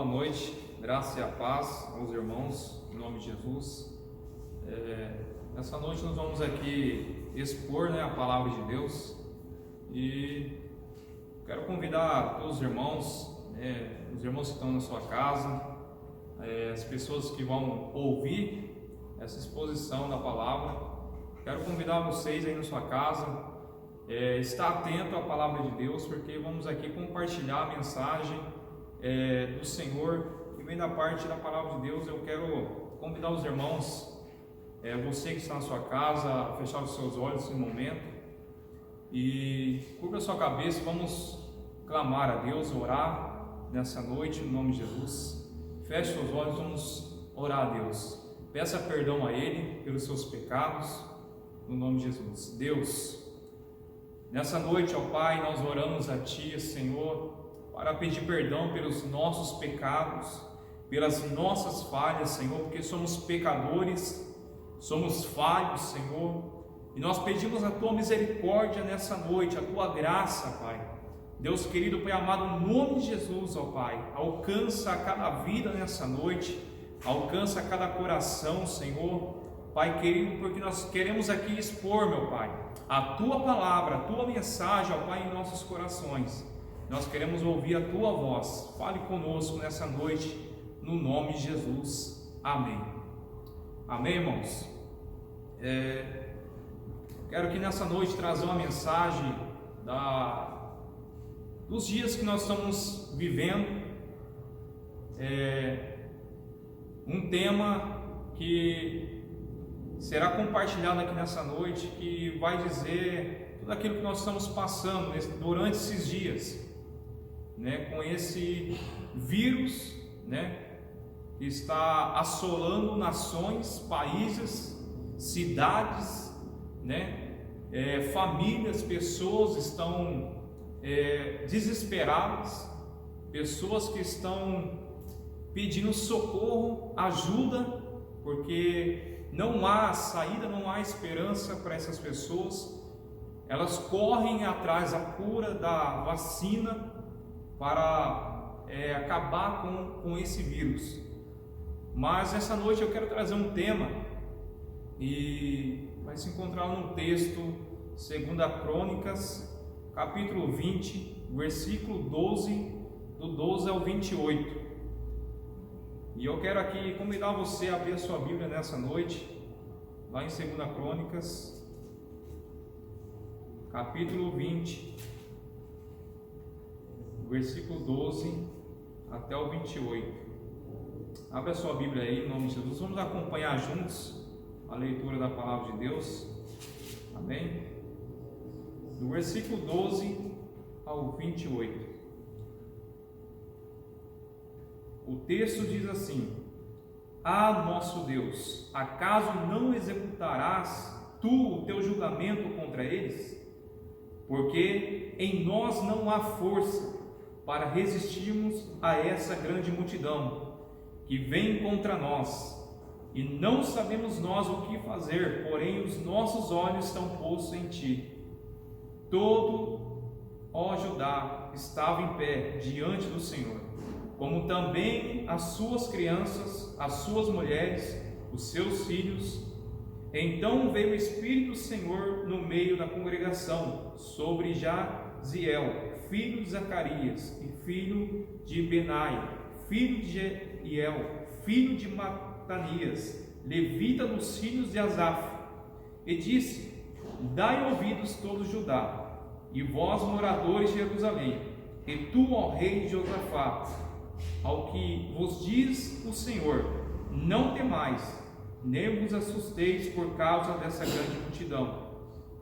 Boa noite, graça e a paz aos irmãos, em nome de Jesus. Nessa noite nós vamos aqui expor a palavra de Deus e quero convidar todos os irmãos que estão na sua casa, as pessoas que vão ouvir essa exposição da palavra. Quero convidar vocês aí na sua casa, estar atento à palavra de Deus, porque vamos aqui compartilhar a mensagem do Senhor que vem da parte da palavra de Deus. Eu quero convidar os irmãos, você que está na sua casa, a fechar os seus olhos nesse momento e curva a sua cabeça. Vamos clamar a Deus, orar nessa noite em nome de Jesus. Feche seus olhos, vamos orar a Deus. Peça perdão a Ele pelos seus pecados no nome de Jesus. Deus, nessa noite, ó Pai, nós oramos a Ti, Senhor, para pedir perdão pelos nossos pecados, pelas nossas falhas, Senhor, porque somos pecadores, somos falhos, Senhor, e nós pedimos a Tua misericórdia nessa noite, a Tua graça, Pai. Deus querido, Pai amado, em nome de Jesus, ó Pai, alcança a cada vida nessa noite, alcança a cada coração, Senhor, Pai querido, porque nós queremos aqui expor, meu Pai, a Tua palavra, a Tua mensagem, ó Pai, em nossos corações. Nós queremos ouvir a Tua voz. Fale conosco nessa noite, no nome de Jesus. Amém. Amém, irmãos? Quero aqui nessa noite trazer uma mensagem dos dias que nós estamos vivendo. Um tema que será compartilhado aqui nessa noite, que vai dizer tudo aquilo que nós estamos passando durante esses dias, com esse vírus, que está assolando nações, países, cidades, famílias, pessoas estão desesperadas, pessoas que estão pedindo socorro, ajuda, porque não há saída, não há esperança para essas pessoas. Elas correm atrás da cura, da vacina, para acabar com esse vírus. Mas essa noite eu quero trazer um tema, e vai se encontrar no texto 2 Crônicas, capítulo 20, versículo 12, do 12 ao 28. E eu quero aqui convidar você a abrir a sua Bíblia nessa noite, lá em 2 Crônicas, capítulo 20, versículo 12 até o 28. Abra a sua Bíblia aí, em nome de Jesus. Vamos acompanhar juntos a leitura da palavra de Deus. Amém? Do versículo 12 ao 28. O texto diz assim: Ah, nosso Deus, acaso não executarás tu o teu julgamento contra eles? Porque em nós não há força para resistirmos a essa grande multidão que vem contra nós, e não sabemos nós o que fazer, porém os nossos olhos estão postos em ti. Todo, ó Judá, estava em pé diante do Senhor, como também as suas crianças, as suas mulheres, os seus filhos. Então veio o Espírito do Senhor no meio da congregação sobre Jaziel, filho de Zacarias, e filho de Benai, filho de Jeiel, filho de Matanias, levita dos filhos de Asaf, e disse: Dai ouvidos todo Judá, e vós moradores de Jerusalém, e tu, ó rei de Josafá, ao que vos diz o Senhor: Não temais, nem vos assusteis por causa dessa grande multidão,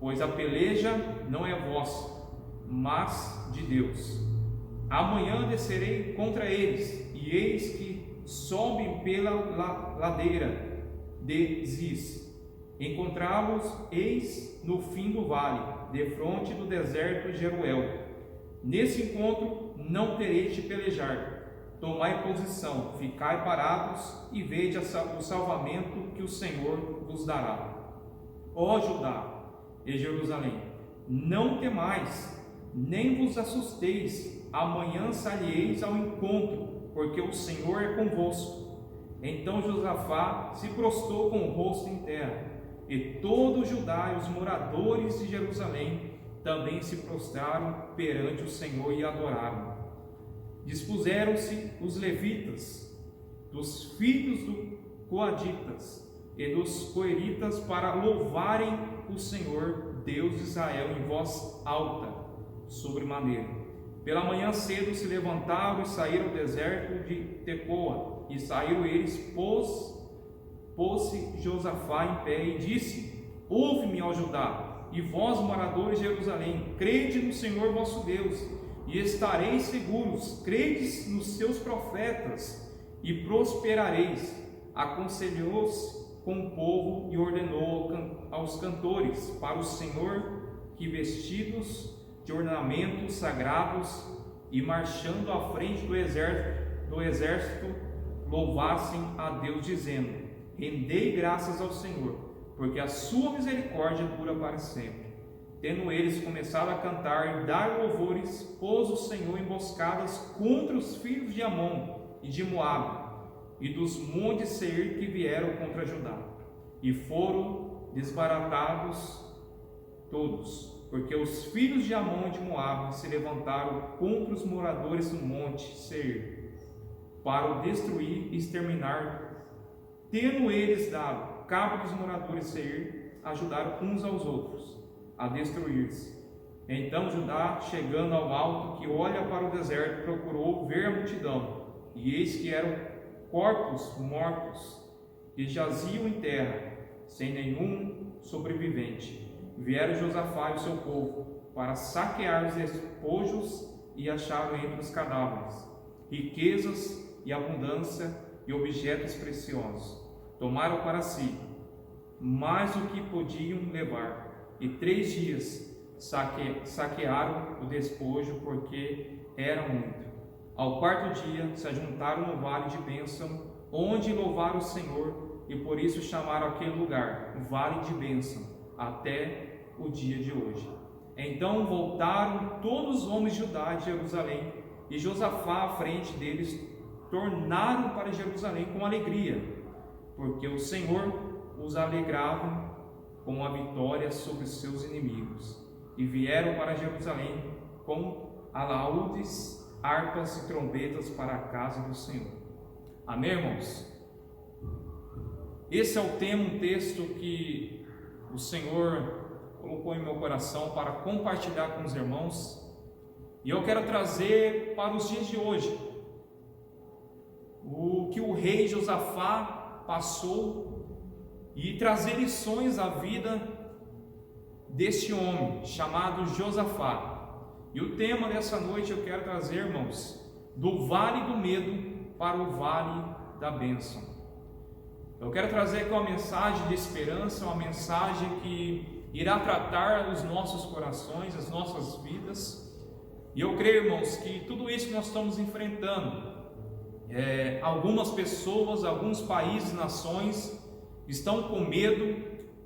pois a peleja não é vossa, mas de Deus. Amanhã descerei contra eles, e eis que sobem pela ladeira de Ziz. Encontrá-los eis no fim do vale, defronte do deserto de Jeruel. Nesse encontro não tereis de pelejar. Tomai posição, ficai parados e vede o salvamento que o Senhor vos dará. Ó Judá e Jerusalém, não temais, nem vos assusteis. Amanhã salieis ao encontro, porque o Senhor é convosco. Então Josafá se prostrou com o rosto em terra, e todo o Judá e os moradores de Jerusalém também se prostraram perante o Senhor e adoraram. Dispuseram-se os levitas, dos filhos do Coaditas e dos Coeritas, para louvarem o Senhor, Deus de Israel, em voz alta, sobremaneira. Pela manhã cedo se levantaram e saíram ao deserto de Tecoa, e saíram eles, pôs-se Josafá em pé e disse: ouve-me, ó Judá, e vós, moradores de Jerusalém, crede no Senhor vosso Deus, e estareis seguros, credes nos seus profetas, e prosperareis. Aconselhou-se com o povo e ordenou aos cantores para o Senhor que, vestidos de ornamentos sagrados e marchando à frente do exército, louvassem a Deus, dizendo: rendei graças ao Senhor, porque a sua misericórdia dura para sempre. Tendo eles começado a cantar e dar louvores, pôs o Senhor emboscadas contra os filhos de Amon e de Moabe e dos montes Seir, que vieram contra Judá, e foram desbaratados todos, porque os filhos de Amon e de Moabe se levantaram contra os moradores do monte Seir, para o destruir e exterminar. Tendo eles dado cabo dos moradores de Seir, ajudaram uns aos outros a destruir-se. Então Judá, chegando ao alto que olha para o deserto, procurou ver a multidão, e eis que eram corpos mortos que jaziam em terra, sem nenhum sobrevivente. Vieram Josafá e o seu povo para saquear os despojos, e acharam entre os cadáveres riquezas e abundância e objetos preciosos. Tomaram para si mais do que podiam levar, e 3 dias saquearam o despojo, porque era muito. Ao 4º dia se ajuntaram no vale de Bênção, onde louvaram o Senhor, e por isso chamaram aquele lugar Vale de Bênção até o dia de hoje. Então voltaram todos os homens de Judá e de Jerusalém, e Josafá à frente deles, tornaram para Jerusalém com alegria, porque o Senhor os alegrava com a vitória sobre os seus inimigos. E vieram para Jerusalém com alaúdes, harpas e trombetas para a casa do Senhor. Amém, irmãos? Esse é o tema, um texto que o Senhor colocou em meu coração para compartilhar com os irmãos, e eu quero trazer para os dias de hoje o que o rei Josafá passou e trazer lições à vida deste homem chamado Josafá. E o tema dessa noite eu quero trazer, irmãos, do vale do medo para o vale da bênção. Eu quero trazer aqui uma mensagem de esperança, uma mensagem que irá tratar os nossos corações, as nossas vidas. E eu creio, irmãos, que tudo isso que nós estamos enfrentando, algumas pessoas, alguns países, nações, estão com medo,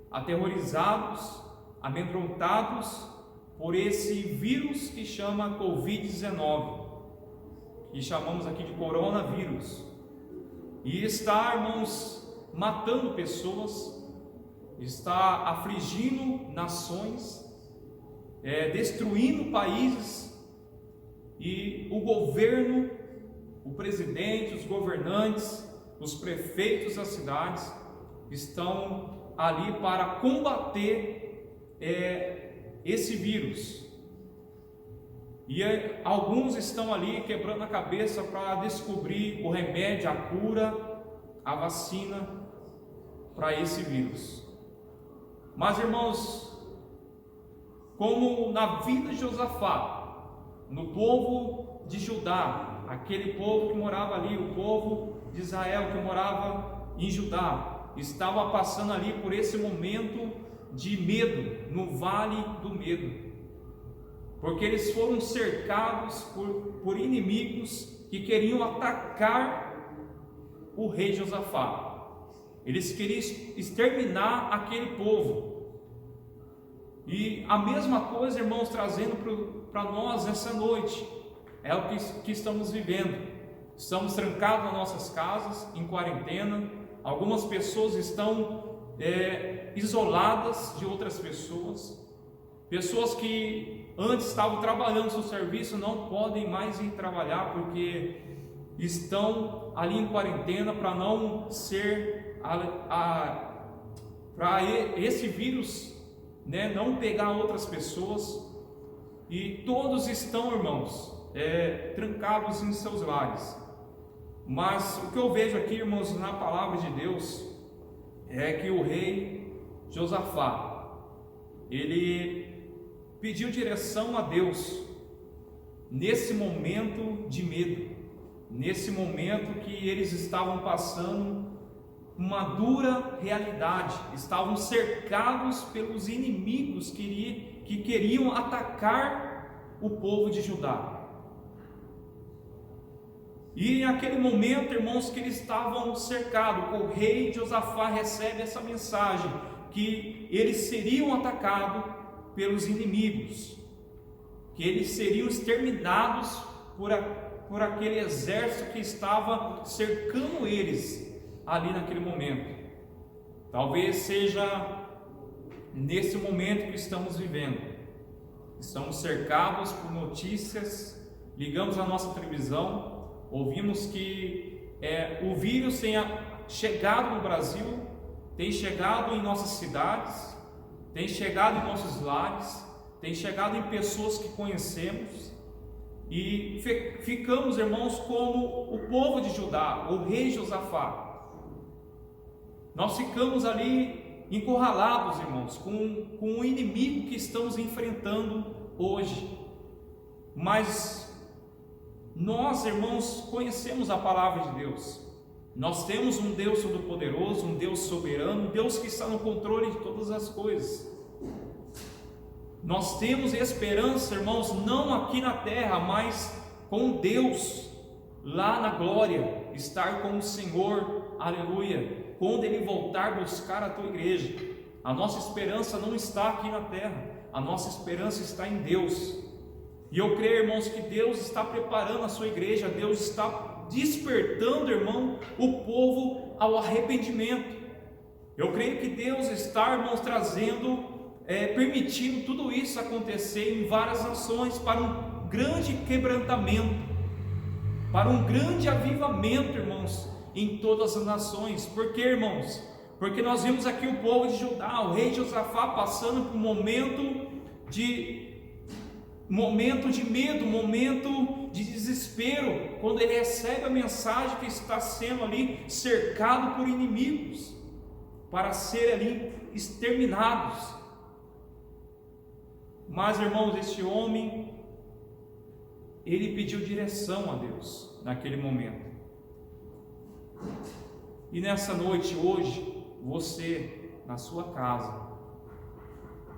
aterrorizados, amedrontados por esse vírus que chama Covid-19, que chamamos aqui de coronavírus, e está, irmãos, matando pessoas, está afligindo nações, destruindo países, e o governo, o presidente, os governantes, os prefeitos das cidades estão ali para combater esse vírus, e alguns estão ali quebrando a cabeça para descobrir o remédio, a cura, a vacina para esse vírus. Mas, irmãos, como na vida de Josafá, no povo de Judá, aquele povo que morava ali, o povo de Israel que morava em Judá, estava passando ali por esse momento de medo, no vale do medo, porque eles foram cercados por inimigos que queriam atacar o rei Josafá. Eles queriam exterminar aquele povo. E a mesma coisa, irmãos, trazendo para nós essa noite, é o que estamos vivendo. estamos trancados nas nossas casas, em quarentena. Algumas pessoas estão isoladas de outras pessoas. Pessoas que antes estavam trabalhando seu serviço não podem mais ir trabalhar porque estão ali em quarentena para não ser para esse vírus, né, não pegar outras pessoas. E todos estão, irmãos, trancados em seus lares. Mas o que eu vejo aqui, irmãos, na palavra de Deus, é que o rei Josafá, ele pediu direção a Deus nesse momento de medo, nesse momento que eles estavam passando uma dura realidade, estavam cercados pelos inimigos que queriam atacar o povo de Judá. E naquele momento, irmãos, que eles estavam cercados, o rei Josafá recebe essa mensagem, que eles seriam atacados pelos inimigos, que eles seriam exterminados por aquele exército que estava cercando eles ali naquele momento. Talvez seja nesse momento que estamos vivendo. Estamos cercados por notícias, ligamos a nossa televisão, ouvimos que o vírus tenha chegado no Brasil, tem chegado em nossas cidades, tem chegado em nossos lares, tem chegado em pessoas que conhecemos, e ficamos, irmãos, como o povo de Judá, o rei Josafá. Nós ficamos ali encurralados, irmãos, com o inimigo que estamos enfrentando hoje. Mas nós, irmãos, conhecemos a palavra de Deus. Nós temos um Deus todo-poderoso, um Deus soberano, um Deus que está no controle de todas as coisas. Nós temos esperança, irmãos, não aqui na terra, mas com Deus lá na glória, estar com o Senhor, aleluia, quando Ele voltar buscar a tua igreja. A nossa esperança não está aqui na terra, a nossa esperança está em Deus. E eu creio, irmãos, que Deus está preparando a sua igreja, Deus está despertando, irmão, o povo ao arrependimento. Eu creio que Deus está, irmãos, permitindo tudo isso acontecer em várias nações, para um grande quebrantamento, para um grande avivamento, irmãos, em todas as nações. Por quê, irmãos? Porque nós vimos aqui o povo de Judá, o rei Josafá, passando por um momento de medo, momento de desespero, quando ele recebe a mensagem que está sendo ali cercado por inimigos, para serem ali exterminados. Mas, irmãos, este homem, ele pediu direção a Deus naquele momento. E nessa noite, hoje, você, na sua casa,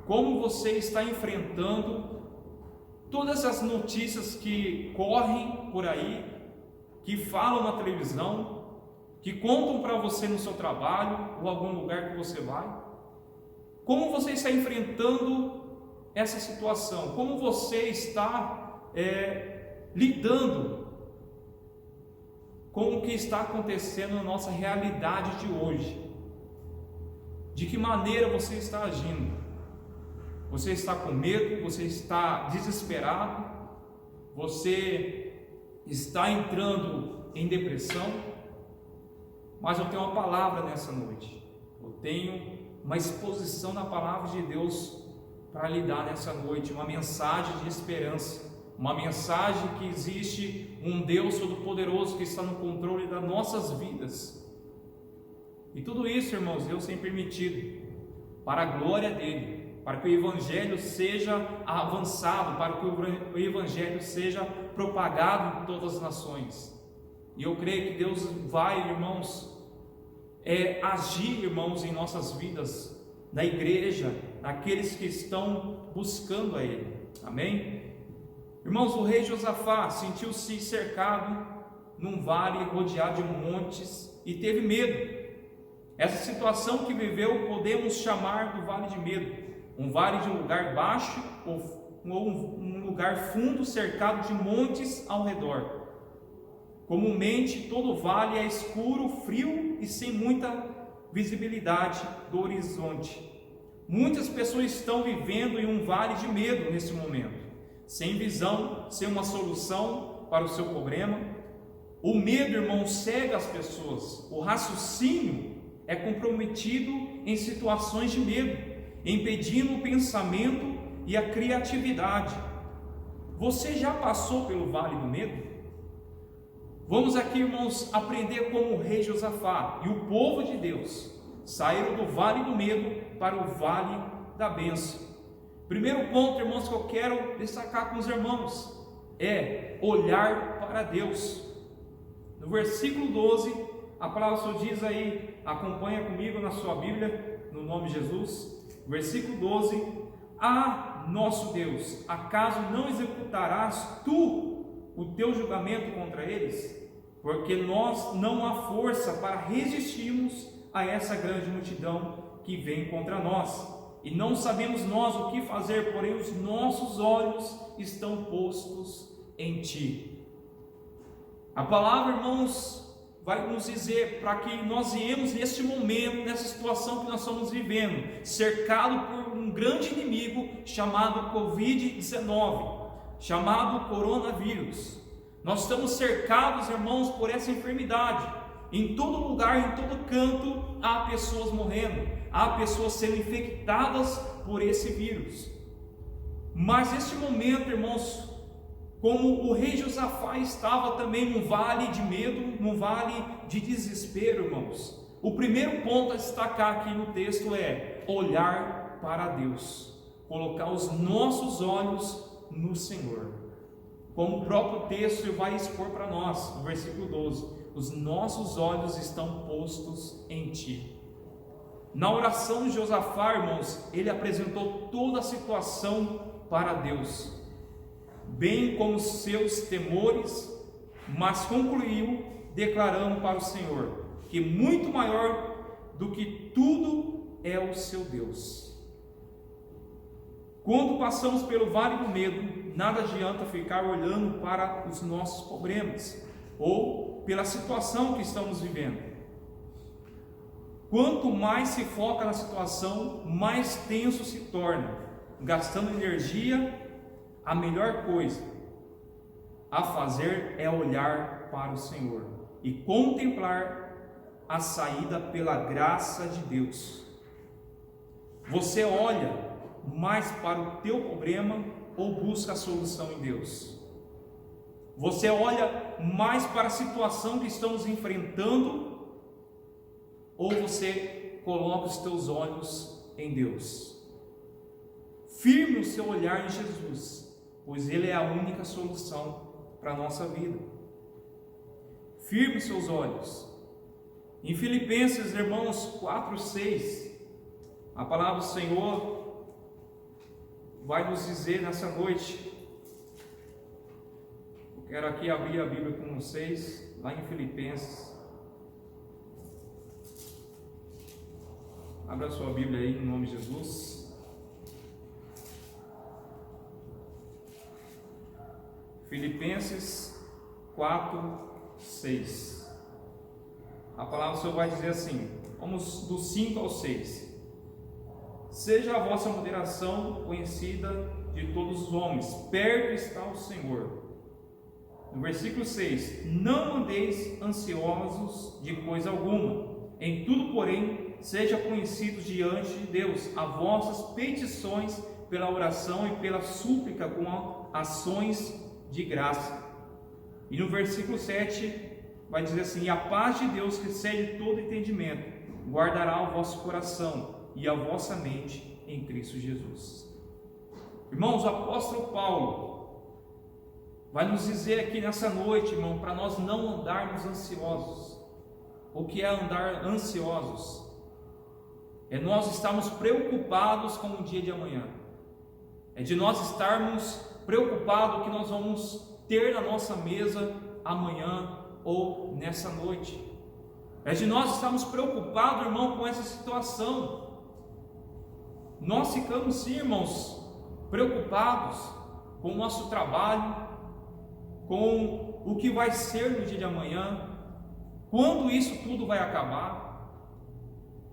como você está enfrentando todas as notícias que correm por aí, que falam na televisão, que contam para você no seu trabalho ou algum lugar que você vai? Como você está enfrentando essa situação? Como você está lidando com o que está acontecendo na nossa realidade de hoje? De que maneira você está agindo? Você está com medo? Você está desesperado? Você está entrando em depressão? Mas eu tenho uma palavra nessa noite. Eu tenho uma exposição da palavra de Deus para lhe dar nessa noite, uma mensagem de esperança, uma mensagem que existe um Deus todo-poderoso que está no controle das nossas vidas. E tudo isso, irmãos, Deus tem permitido para a glória dele, para que o Evangelho seja avançado, para que o Evangelho seja propagado em todas as nações. E eu creio que Deus vai, irmãos, agir, irmãos, em nossas vidas, na igreja, naqueles que estão buscando a Ele. Amém? Irmãos, o rei Josafá sentiu-se cercado num vale rodeado de montes e teve medo. Essa situação que viveu podemos chamar do vale de medo. Um vale de um lugar baixo ou um lugar fundo cercado de montes ao redor. Comumente, todo vale é escuro, frio e sem muita visibilidade do horizonte. Muitas pessoas estão vivendo em um vale de medo nesse momento, sem visão, sem uma solução para o seu problema. O medo, irmão, cega as pessoas. O raciocínio é comprometido em situações de medo, impedindo o pensamento e a criatividade. Você já passou pelo vale do medo? Vamos aqui, irmãos, aprender como o rei Josafá e o povo de Deus saíram do vale do medo para o vale da bênção. Primeiro ponto, irmãos, que eu quero destacar com os irmãos é olhar para Deus. No versículo 12, a palavra só diz aí, acompanha comigo na sua Bíblia, no nome de Jesus. Versículo 12: Ah, nosso Deus, acaso não executarás tu o teu julgamento contra eles? Porque nós não há força para resistirmos a essa grande multidão que vem contra nós. E não sabemos nós o que fazer, porém os nossos olhos estão postos em ti. A palavra, irmãos, vai nos dizer para que nós viemos neste momento, nessa situação que nós estamos vivendo, cercado por um grande inimigo chamado Covid-19, chamado coronavírus. Nós estamos cercados, irmãos, por essa enfermidade. Em todo lugar, em todo canto, há pessoas morrendo, há pessoas sendo infectadas por esse vírus. Mas neste momento, irmãos, como o rei Josafá estava também num vale de medo, num vale de desespero, irmãos, o primeiro ponto a destacar aqui no texto é olhar para Deus, colocar os nossos olhos no Senhor. Como o próprio texto vai expor para nós, no versículo 12: os nossos olhos estão postos em ti. Na oração de Josafá, irmãos, ele apresentou toda a situação para Deus, bem como seus temores, mas concluiu declarando para o Senhor que muito maior do que tudo é o seu Deus. Quando passamos pelo vale do medo, nada adianta ficar olhando para os nossos problemas ou pela situação que estamos vivendo. Quanto mais se foca na situação, mais tenso se torna, gastando energia. A melhor coisa a fazer é olhar para o Senhor e contemplar a saída pela graça de Deus. Você olha mais para o teu problema ou busca a solução em Deus? Você olha mais para a situação que estamos enfrentando ou você coloca os teus olhos em Deus? Firme o seu olhar em Jesus, pois Ele é a única solução para a nossa vida. Firme os seus olhos. Em Filipenses, irmãos, 4:6, a palavra do Senhor vai nos dizer nessa noite. Eu quero aqui abrir a Bíblia com vocês, lá em Filipenses. Abra a sua Bíblia aí, em nome de Jesus. Filipenses 4:6. A palavra do Senhor vai dizer assim, vamos do 5 ao 6. Seja a vossa moderação conhecida de todos os homens, perto está o Senhor. No versículo 6, não andeis ansiosos de coisa alguma, em tudo, porém, sejam conhecidos diante de Deus as vossas petições pela oração e pela súplica com ações de graça. E no versículo 7 vai dizer assim: e a paz de Deus, que excede todo entendimento, guardará o vosso coração e a vossa mente em Cristo Jesus. Irmãos, o apóstolo Paulo vai nos dizer aqui nessa noite, irmão, para nós não andarmos ansiosos. O que é andar ansiosos? É nós estarmos preocupados com o dia de amanhã. É de nós estarmos preocupados o que nós vamos ter na nossa mesa amanhã ou nessa noite. É de nós estarmos preocupados, irmão, com essa situação. Nós ficamos, sim, irmãos, preocupados com o nosso trabalho, com o que vai ser no dia de amanhã, quando isso tudo vai acabar,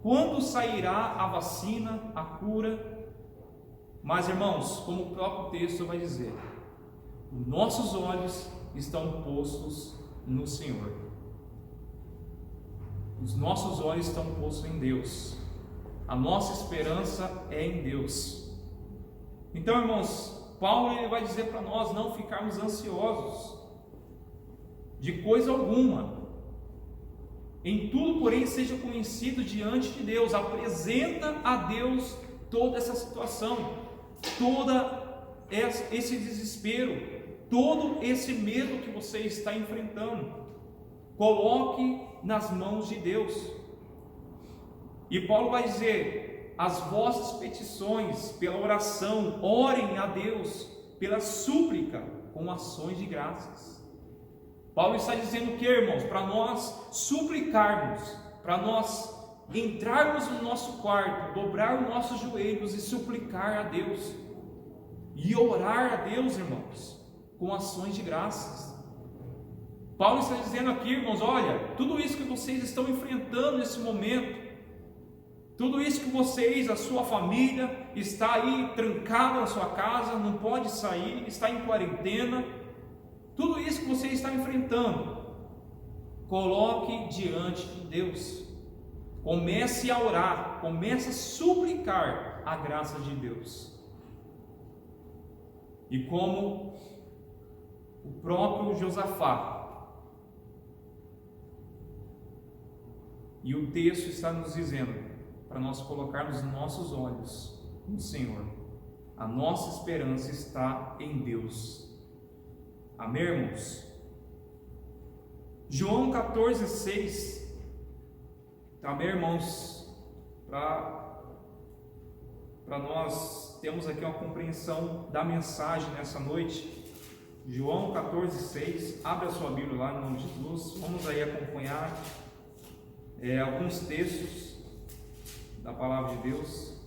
quando sairá a vacina, a cura. Mas, irmãos, como o próprio texto vai dizer, nossos olhos estão postos no Senhor. Os nossos olhos estão postos em Deus. A nossa esperança é em Deus. Então, irmãos, Paulo ele vai dizer para nós não ficarmos ansiosos de coisa alguma. Em tudo, porém, seja conhecido diante de Deus. Apresenta a Deus toda essa situação, todo esse desespero, todo esse medo que você está enfrentando. Coloque nas mãos de Deus. E Paulo vai dizer: as vossas petições pela oração, orem a Deus pela súplica com ações de graças. Paulo está dizendo o que, irmãos? Para nós suplicarmos, para nós entrarmos no nosso quarto, dobrar os nossos joelhos e suplicar a Deus, e orar a Deus, irmãos, com ações de graças. Paulo está dizendo aqui, irmãos, olha, tudo isso que vocês estão enfrentando nesse momento, tudo isso que vocês, a sua família, está aí trancada na sua casa, não pode sair, está em quarentena, tudo isso que você está enfrentando, coloque diante de Deus. Comece a orar, comece a suplicar a graça de Deus. E como o próprio Josafá, e o texto está nos dizendo para nós colocarmos nossos olhos no Senhor. A nossa esperança está em Deus. Amém, irmãos? João 14,6. Amém, irmãos? Para nós termos aqui uma compreensão da mensagem nessa noite. João 14,6. Abre a sua Bíblia lá no nome de Jesus. Vamos aí acompanhar alguns textos da palavra de Deus.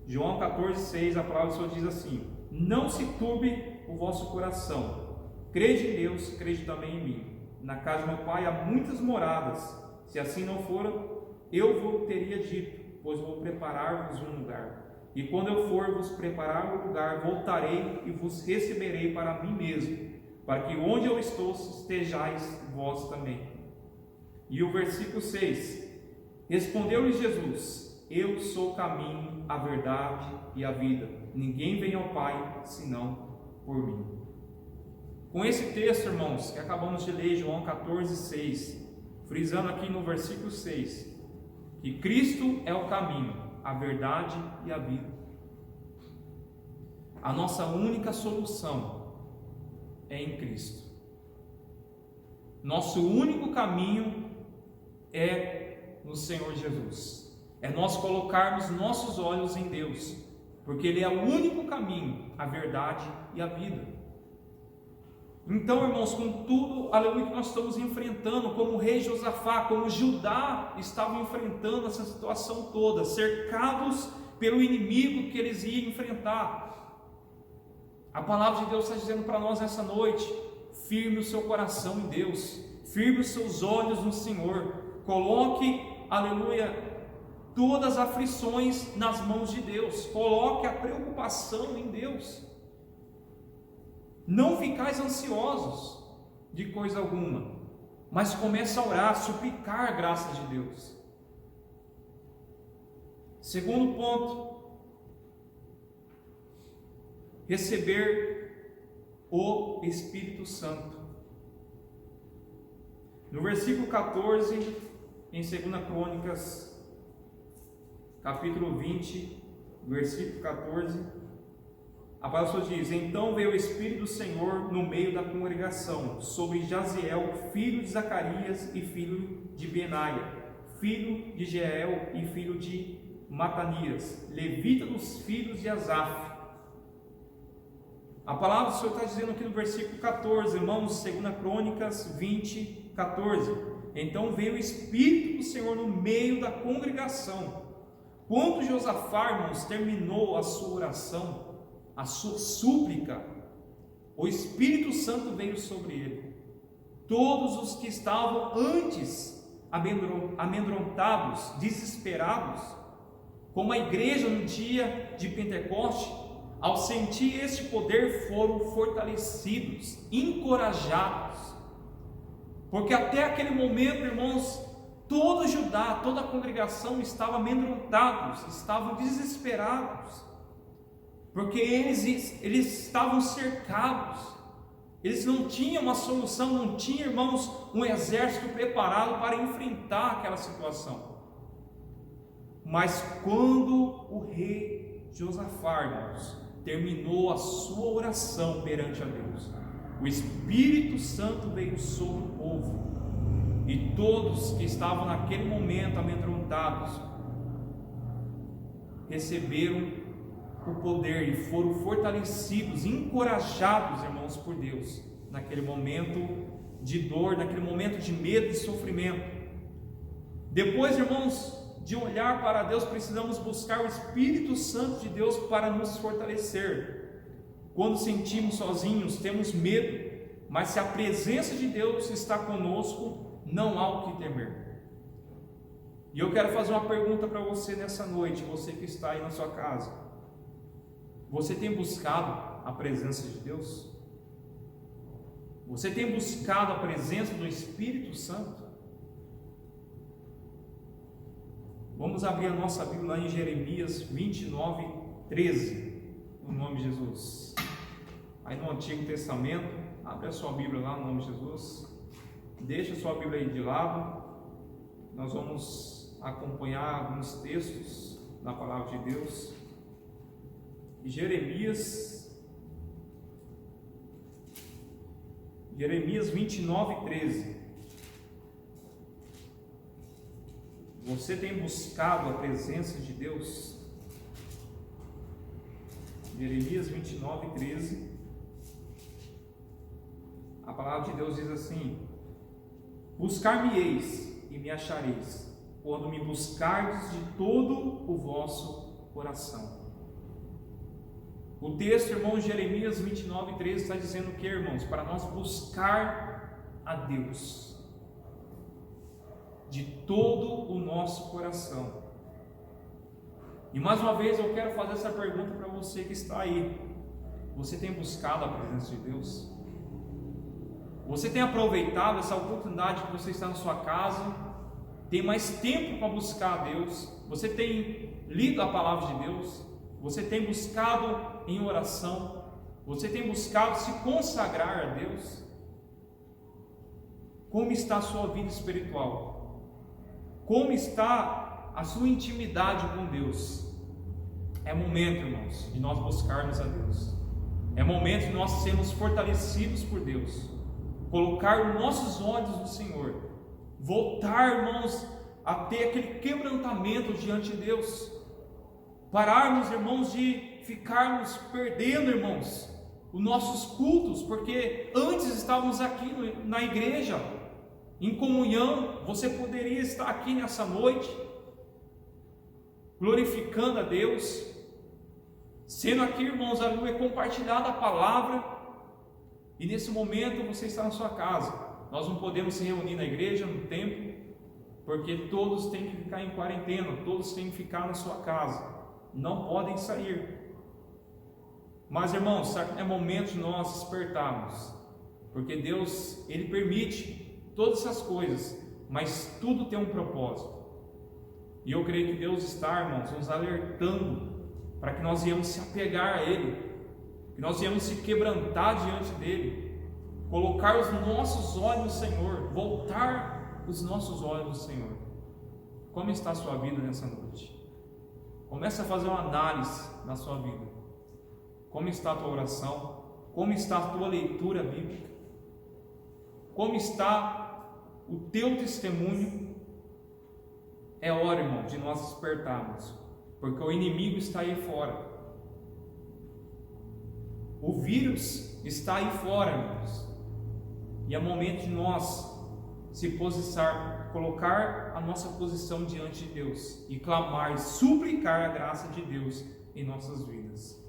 João 14,6. A palavra do Senhor diz assim: não se turbe o vosso coração. Crede em Deus, crede também em mim. Na casa do meu Pai há muitas moradas. Se assim não for, eu vos teria dito, pois vou preparar-vos um lugar. E quando eu for vos preparar um lugar, voltarei e vos receberei para mim mesmo, para que onde eu estou estejais vós também. E o versículo 6: respondeu-lhe Jesus: eu sou o caminho, a verdade e a vida. Ninguém vem ao Pai senão por mim. Com esse texto, irmãos, que acabamos de ler, João 14,6, frisando aqui no versículo 6, que Cristo é o caminho, a verdade e a vida. A nossa única solução é em Cristo. Nosso único caminho é no Senhor Jesus. É nós colocarmos nossos olhos em Deus, porque Ele é o único caminho, a verdade e a vida. Então, irmãos, com tudo, aleluia, que nós estamos enfrentando, como o rei Josafá, como Judá estavam enfrentando essa situação toda, cercados pelo inimigo que eles iam enfrentar. A palavra de Deus está dizendo para nós nessa noite: firme o seu coração em Deus, firme os seus olhos no Senhor, coloque, aleluia, todas as aflições nas mãos de Deus, coloque a preocupação em Deus. Não ficais ansiosos de coisa alguma, mas comece a orar, suplicar a graça de Deus. Segundo ponto, receber o Espírito Santo. No versículo 14, em 2 Crônicas, capítulo 20, versículo 14, a palavra diz: então veio o Espírito do Senhor no meio da congregação, sobre Jaziel, filho de Zacarias e filho de Benaia, filho de Jeiel e filho de Matanias, levita dos filhos de Asaf. A palavra do Senhor está dizendo aqui no versículo 14, irmãos, 2 Crônicas 20, 14. Então veio o Espírito do Senhor no meio da congregação. Quando Josafá, irmãos, terminou a sua oração, a sua súplica, o Espírito Santo veio sobre ele. Todos os que estavam antes amedrontados, desesperados, como a igreja no dia de Pentecoste, ao sentir este poder, foram fortalecidos, encorajados, porque até aquele momento, irmãos, todo Judá, toda a congregação estava amedrontados, estavam desesperados, porque eles estavam cercados, eles não tinham uma solução, não tinham, irmãos, um exército preparado para enfrentar aquela situação. Mas quando o rei Josafá, irmãos, terminou a sua oração perante a Deus, o Espírito Santo veio sobre o povo, e todos que estavam naquele momento amedrontados receberam o poder e foram fortalecidos, encorajados, irmãos, por Deus, naquele momento de dor, naquele momento de medo e sofrimento. Depois, irmãos, de olhar para Deus, precisamos buscar o Espírito Santo de Deus para nos fortalecer. Quando sentimos sozinhos, temos medo, mas se a presença de Deus está conosco, não há o que temer. E eu quero fazer uma pergunta para você nessa noite, você que está aí na sua casa. Você tem buscado a presença de Deus? Você tem buscado a presença do Espírito Santo? Vamos abrir a nossa Bíblia lá em Jeremias 29, 13, no nome de Jesus. Aí no Antigo Testamento, abre a sua Bíblia lá no nome de Jesus. Deixa a sua Bíblia aí de lado. Nós vamos acompanhar alguns textos da Palavra de Deus. Jeremias 29, 13. Você tem buscado a presença de Deus? Jeremias 29, 13. A palavra de Deus diz assim: buscar-me-eis e me achareis, quando me buscardes de todo o vosso coração. O texto, irmãos, Jeremias 29, 13 está dizendo que, irmãos, para nós buscar a Deus de todo o nosso coração. E mais uma vez eu quero fazer essa pergunta para você que está aí: você tem buscado a presença de Deus? Você tem aproveitado essa oportunidade que você está na sua casa? Tem mais tempo para buscar a Deus? Você tem lido a palavra de Deus? Você tem buscado em oração? Você tem buscado se consagrar a Deus? Como está a sua vida espiritual? Como está a sua intimidade com Deus? É momento, irmãos, de nós buscarmos a Deus. É momento de nós sermos fortalecidos por Deus, colocar os nossos olhos no Senhor, voltar, irmãos, a ter aquele quebrantamento diante de Deus, pararmos, irmãos, de ficarmos perdendo, irmãos, os nossos cultos, porque antes estávamos aqui na igreja, em comunhão. Você poderia estar aqui nessa noite, glorificando a Deus, sendo aqui, irmãos, é compartilhada a palavra, e nesse momento você está na sua casa. Nós não podemos se reunir na igreja, no templo, porque todos têm que ficar em quarentena, todos têm que ficar na sua casa, não podem sair. Mas, irmãos, é momento de nós despertarmos, porque Deus, Ele permite todas essas coisas, mas tudo tem um propósito. E eu creio que Deus está, irmãos, nos alertando para que nós viemos se apegar a Ele, que nós viemos se quebrantar diante dEle, colocar os nossos olhos no Senhor, voltar os nossos olhos no Senhor. Como está a sua vida nessa noite? Comece a fazer uma análise na sua vida. Como está a tua oração? Como está a tua leitura bíblica? Como está o teu testemunho? É hora, irmão, de nós despertarmos, porque o inimigo está aí fora. O vírus está aí fora, irmãos. E é momento de nós se posicionar, colocar a nossa posição diante de Deus e clamar e suplicar a graça de Deus em nossas vidas.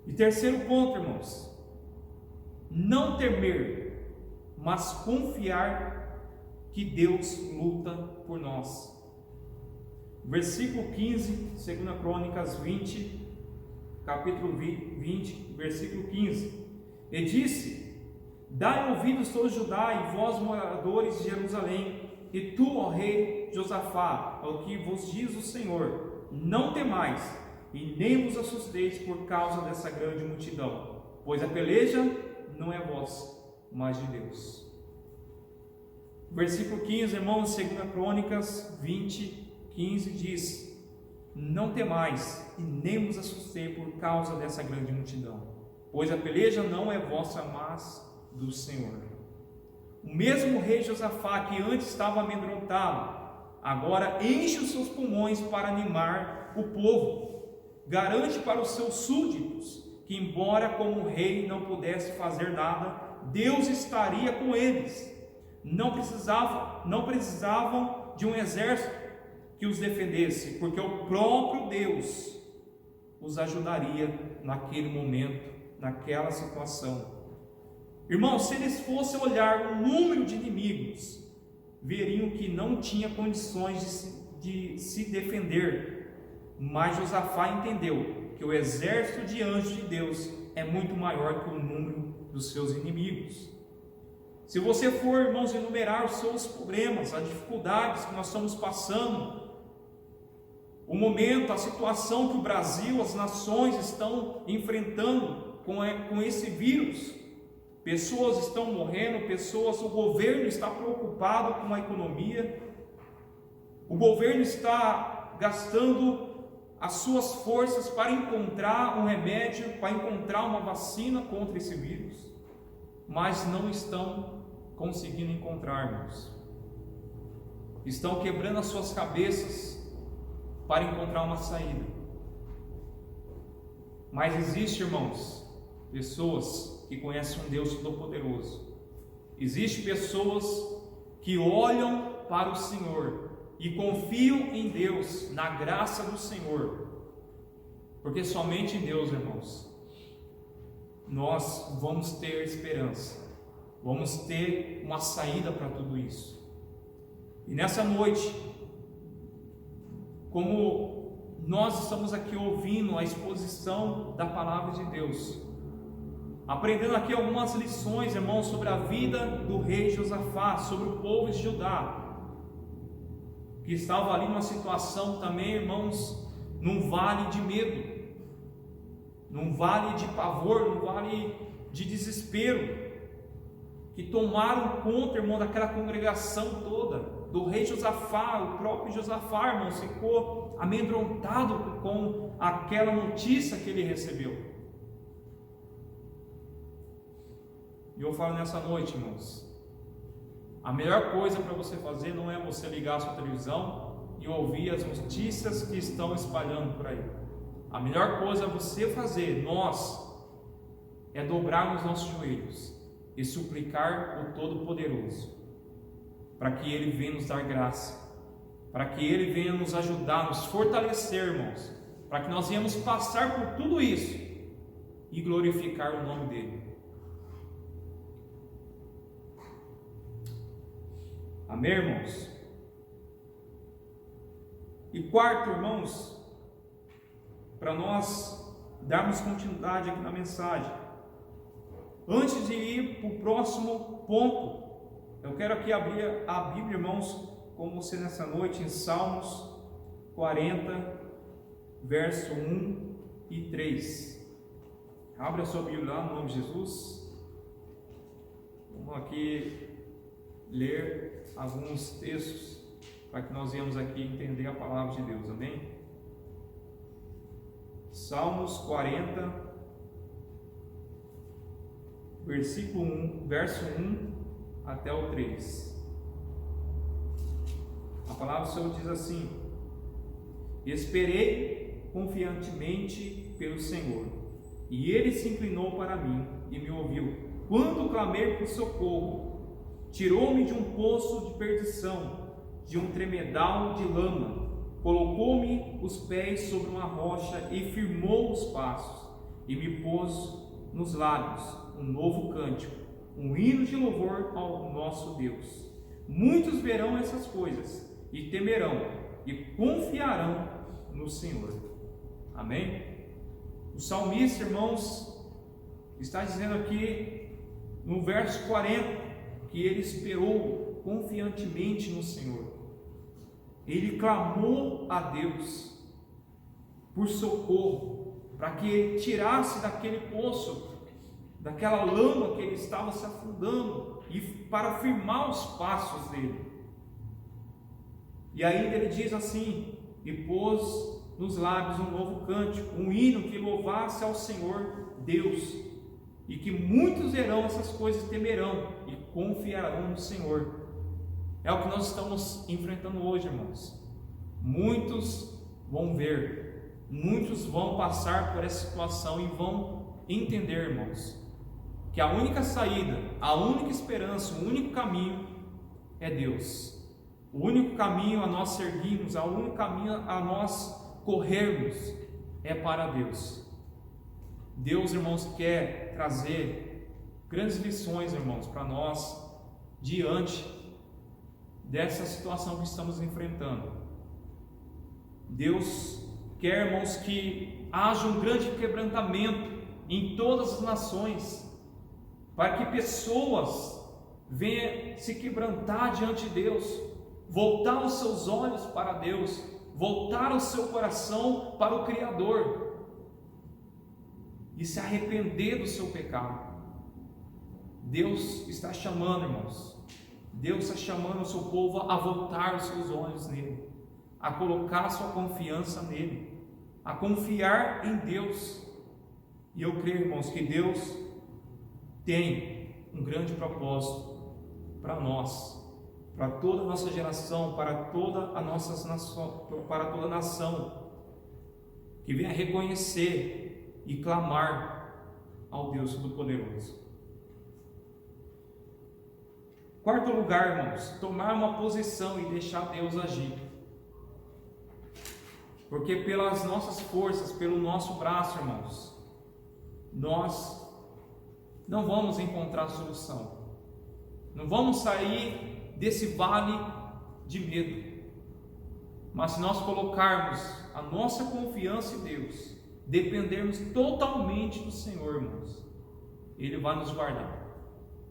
E terceiro ponto, irmãos, não temer, mas confiar que Deus luta por nós. Versículo 15, 2 Crônicas 20, capítulo 20, versículo 15. E disse: dai ouvidos todos Judá e vós moradores de Jerusalém, e tu, ó rei Josafá, ao que vos diz o Senhor: não temais, e nem vos assusteis por causa dessa grande multidão, pois a peleja não é vossa, mas de Deus. Versículo 15, irmãos, 2 Crônicas 20, 15 diz: não temais, e nem vos assusteis por causa dessa grande multidão, pois a peleja não é vossa, mas do Senhor. O mesmo rei Josafá, que antes estava amedrontado, agora enche os seus pulmões para animar o povo. Garante para os seus súditos que, embora como rei não pudesse fazer nada, Deus estaria com eles. Não precisavam de um exército que os defendesse, porque o próprio Deus os ajudaria naquele momento, naquela situação. Irmãos, se eles fossem olhar o número de inimigos, veriam que não tinha condições de se defender. Mas Josafá entendeu que o exército de anjos de Deus é muito maior que o número dos seus inimigos. Se você for, irmãos, enumerar os seus problemas, as dificuldades que nós estamos passando, o momento, a situação que o Brasil, as nações estão enfrentando com esse vírus, pessoas estão morrendo, o governo está preocupado com a economia, o governo está gastando as suas forças para encontrar um remédio, para encontrar uma vacina contra esse vírus, mas não estão conseguindo encontrar, irmãos. Estão quebrando as suas cabeças para encontrar uma saída. Mas existe, irmãos, pessoas que conhecem um Deus Todo-Poderoso. Existem pessoas que olham para o Senhor e confiam em Deus, na graça do Senhor, porque somente em Deus, irmãos, nós vamos ter esperança, vamos ter uma saída para tudo isso. E nessa noite, como nós estamos aqui ouvindo a exposição da palavra de Deus, aprendendo aqui algumas lições, irmãos, sobre a vida do rei Josafá, sobre o povo de Judá, que estava ali numa situação também, irmãos, num vale de medo, num vale de pavor, num vale de desespero, que tomaram conta, irmão, daquela congregação toda, do rei Josafá. O próprio Josafá, irmãos, ficou amedrontado com aquela notícia que ele recebeu. E eu falo nessa noite, irmãos, a melhor coisa para você fazer não é você ligar a sua televisão e ouvir as notícias que estão espalhando por aí. A melhor coisa a você fazer, é dobrar os nossos joelhos e suplicar o Todo-Poderoso, para que Ele venha nos dar graça, para que Ele venha nos ajudar, nos fortalecer, irmãos, para que nós venhamos passar por tudo isso e glorificar o nome dEle. Amém, irmãos? E quarto, irmãos, para nós darmos continuidade aqui na mensagem, antes de ir para o próximo ponto, eu quero aqui abrir a Bíblia, irmãos, com você nessa noite, em Salmos 40, verso 1 e 3. Abra a sua Bíblia lá, no nome de Jesus. Vamos aqui ler alguns textos para que nós venhamos aqui entender a palavra de Deus, amém? Salmos 40, versículo 1, verso 1 até o 3. A palavra do Senhor diz assim: esperei confiantemente pelo Senhor, e Ele se inclinou para mim e me ouviu. Quando clamei por socorro, tirou-me de um poço de perdição, de um tremedal de lama, colocou-me os pés sobre uma rocha e firmou os passos. e me pôs nos lábios um novo cântico, um hino de louvor ao nosso Deus. Muitos verão essas coisas e temerão e confiarão no Senhor. Amém? O salmista, irmãos, está dizendo aqui no verso 40 que ele esperou confiantemente no Senhor. Ele clamou a Deus por socorro, para que ele tirasse daquele poço, daquela lama que ele estava se afundando, e para firmar os passos dele. E ainda ele diz assim: e pôs nos lábios um novo cântico, um hino que louvasse ao Senhor Deus, e que muitos verão essas coisas e temerão e confiarão no Senhor. É o que nós estamos enfrentando hoje, irmãos. Muitos vão ver, muitos vão passar por essa situação e vão entender, irmãos, que a única saída, a única esperança, o único caminho é Deus. O único caminho a nós seguirmos, o único caminho a nós corrermos é para Deus. Deus, irmãos, quer trazer grandes lições, irmãos, para nós diante dessa situação que estamos enfrentando. Deus quer, irmãos, que haja um grande quebrantamento em todas as nações, para que pessoas venham se quebrantar diante de Deus, voltar os seus olhos para Deus, voltar o seu coração para o Criador e se arrepender do seu pecado. Deus está chamando, irmãos, Deus está chamando o seu povo a voltar os seus olhos nele, a colocar a sua confiança nele, a confiar em Deus. E eu creio, irmãos, que Deus tem um grande propósito para nós, para toda a nossa geração, para toda a nossa nação, para toda a nação que venha reconhecer e clamar ao Deus Todo-Poderoso. Quarto lugar, irmãos, tomar uma posição e deixar Deus agir. Porque pelas nossas forças, pelo nosso braço, irmãos, nós não vamos encontrar solução. Não vamos sair desse vale de medo. Mas se nós colocarmos a nossa confiança em Deus, dependermos totalmente do Senhor, irmãos, Ele vai nos guardar.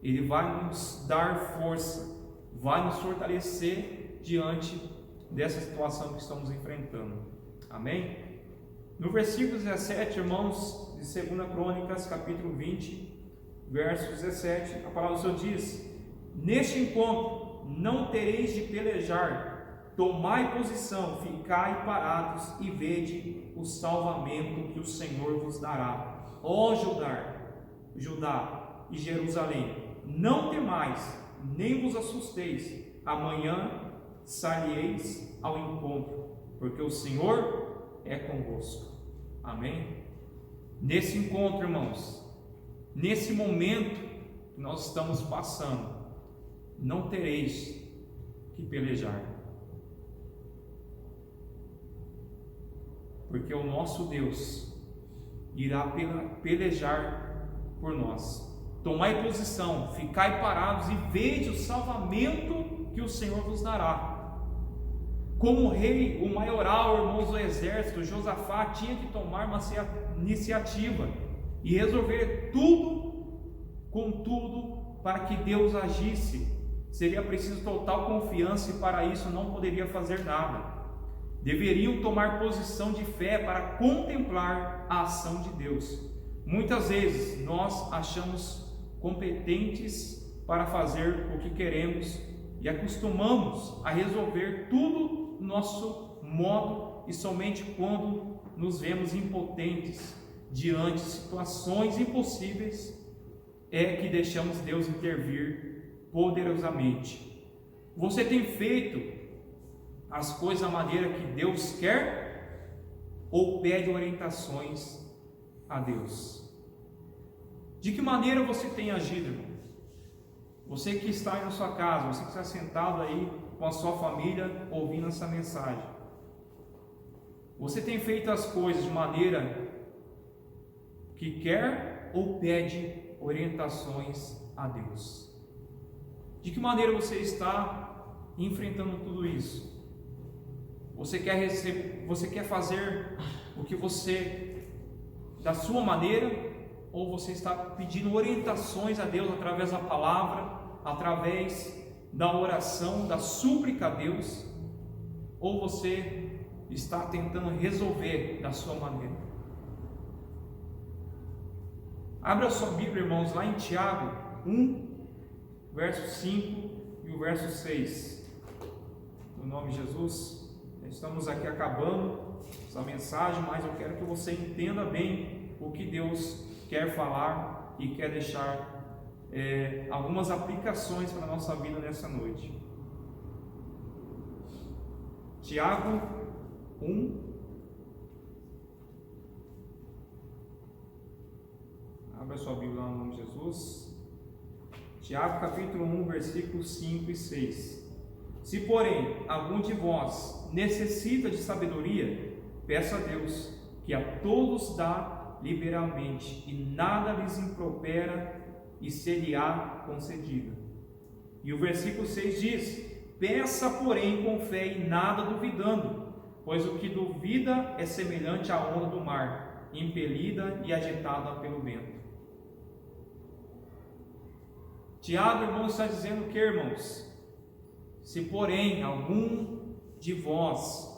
Ele vai nos dar força, vai nos fortalecer diante dessa situação que estamos enfrentando. Amém? No versículo 17, irmãos, de 2 Crônicas, capítulo 20, verso 17, a palavra do Senhor diz: neste encontro não tereis de pelejar, tomai posição, ficai parados e vede o salvamento que o Senhor vos dará. Ó Judá e Jerusalém, não temais, nem vos assusteis, amanhã sairieis ao encontro, porque o Senhor é convosco. Amém? Nesse encontro, irmãos, nesse momento que nós estamos passando, não tereis que pelejar, porque o nosso Deus irá pelejar por nós. Tomai posição, ficai parados e vede o salvamento que o Senhor vos dará. Como rei, o maioral, irmãos do exército, Josafá tinha que tomar uma iniciativa e resolver tudo, contudo, para que Deus agisse. Seria preciso total confiança e para isso não poderia fazer nada. Deveriam tomar posição de fé para contemplar a ação de Deus. Muitas vezes nós achamos competentes para fazer o que queremos e acostumamos a resolver tudo do nosso modo, e somente quando nos vemos impotentes diante de situações impossíveis é que deixamos Deus intervir poderosamente. Você tem feito as coisas da maneira que Deus quer ou pede orientações a Deus? De que maneira você tem agido, irmão? Você que está aí na sua casa, você que está sentado aí com a sua família ouvindo essa mensagem, você tem feito as coisas de maneira que quer ou pede orientações a Deus? De que maneira você está enfrentando tudo isso? Você quer fazer o que você, da sua maneira, ou você está pedindo orientações a Deus através da palavra, através da oração, da súplica a Deus, ou você está tentando resolver da sua maneira? Abra a sua Bíblia, irmãos, lá em Tiago 1, verso 5 e o verso 6. No nome de Jesus, estamos aqui acabando essa mensagem, mas eu quero que você entenda bem o que Deus quer falar e quer deixar algumas aplicações para a nossa vida nessa noite. Tiago 1. Abra sua Bíblia lá no nome de Jesus. Tiago capítulo 1, versículos 5 e 6. Se porém algum de vós necessita de sabedoria, peça a Deus, que a todos dá liberalmente, e nada lhes impropera, e ser-lhe-á concedida. E o versículo 6 diz: peça, porém, com fé e nada duvidando, pois o que duvida é semelhante à onda do mar, impelida e agitada pelo vento. Tiago, irmãos, está dizendo que, irmãos, se porém algum de vós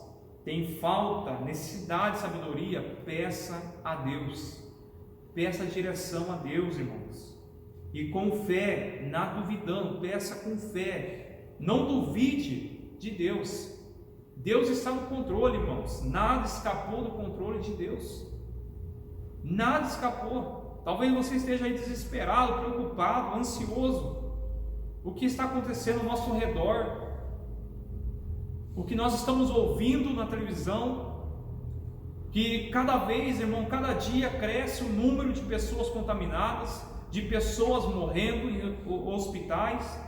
tem falta, necessidade de sabedoria, peça a Deus, peça direção a Deus, irmãos, e com fé, nada duvidando, peça com fé, não duvide de Deus. Deus está no controle, irmãos, nada escapou do controle de Deus, nada escapou. Talvez você esteja aí desesperado, preocupado, ansioso. O que está acontecendo ao nosso redor, o que nós estamos ouvindo na televisão, que cada vez, irmão, cada dia cresce o número de pessoas contaminadas, de pessoas morrendo em hospitais,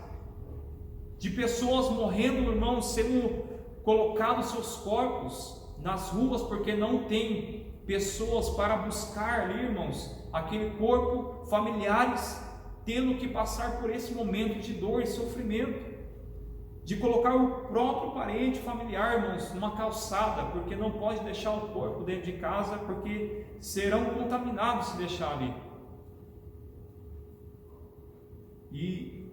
de pessoas morrendo, irmão, sendo colocados seus corpos nas ruas porque não tem pessoas para buscar ali, irmãos, aquele corpo, familiares tendo que passar por esse momento de dor e sofrimento, de colocar o próprio parente familiar, irmãos, numa calçada, porque não pode deixar o corpo dentro de casa, porque serão contaminados se deixar ali. E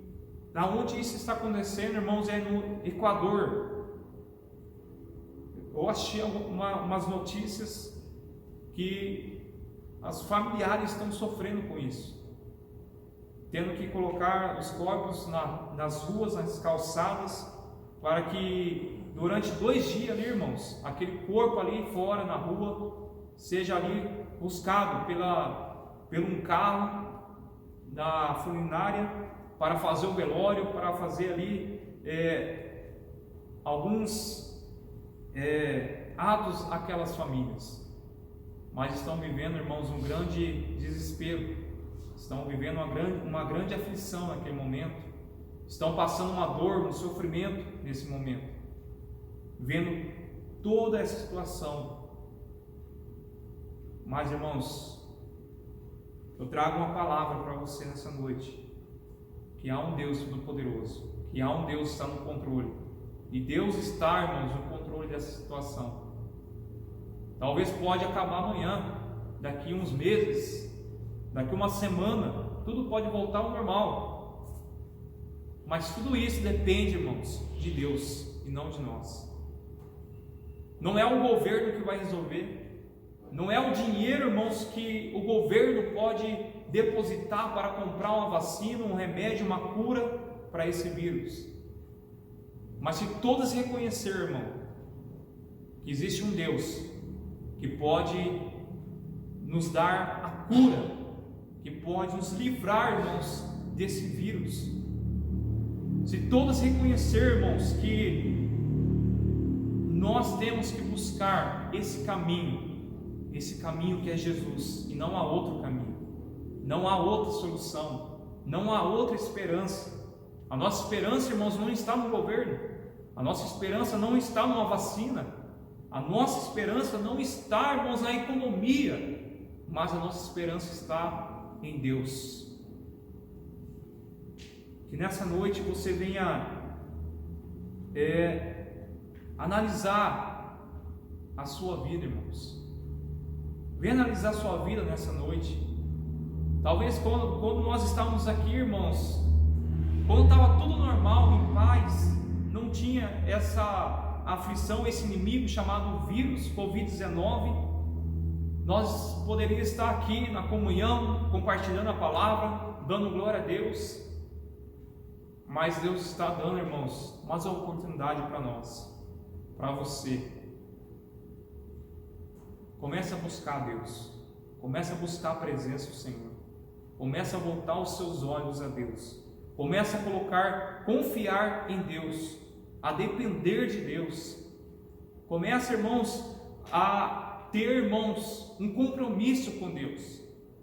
da onde isso está acontecendo, irmãos, é no Equador. Eu assisti umas notícias que as familiares estão sofrendo com isso, tendo que colocar os corpos nas ruas, nas calçadas, para que durante 2 dias ali, irmãos, aquele corpo ali fora na rua seja ali buscado por um carro da funerária para fazer o velório, para fazer ali alguns atos àquelas famílias. Mas estão vivendo, irmãos, um grande desespero, estão vivendo uma grande aflição naquele momento, estão passando uma dor, um sofrimento nesse momento, vendo toda essa situação. Mas, irmãos, eu trago uma palavra para você nessa noite, que há um Deus Todo-Poderoso, que há um Deus que está no controle, e Deus está, irmãos, no controle dessa situação. Talvez pode acabar amanhã, daqui uns meses, daqui uma semana, tudo pode voltar ao normal. Mas tudo isso depende, irmãos, de Deus e não de nós. Não é o governo que vai resolver, não é o dinheiro, irmãos, que o governo pode depositar para comprar uma vacina, um remédio, uma cura para esse vírus. Mas se todos reconhecer, irmão, que existe um Deus que pode nos dar a cura, que pode nos livrar, irmãos, desse vírus. Se todos reconhecer, irmãos, que nós temos que buscar esse caminho que é Jesus, e não há outro caminho, não há outra solução, não há outra esperança. A nossa esperança, irmãos, não está no governo, a nossa esperança não está numa vacina, a nossa esperança não está, irmãos, na economia, mas a nossa esperança está em Deus. Que nessa noite você venha analisar a sua vida, irmãos. Venha analisar a sua vida nessa noite. Talvez quando nós estávamos aqui, irmãos, quando estava tudo normal, em paz, não tinha essa aflição, esse inimigo chamado vírus Covid-19, nós poderíamos estar aqui na comunhão, compartilhando a palavra, dando glória a Deus. Mas Deus está dando, irmãos, mais uma oportunidade para nós, para você. Comece a buscar Deus, comece a buscar a presença do Senhor, comece a voltar os seus olhos a Deus, comece a confiar em Deus, a depender de Deus. Comece, irmãos, a ter, irmãos, um compromisso com Deus.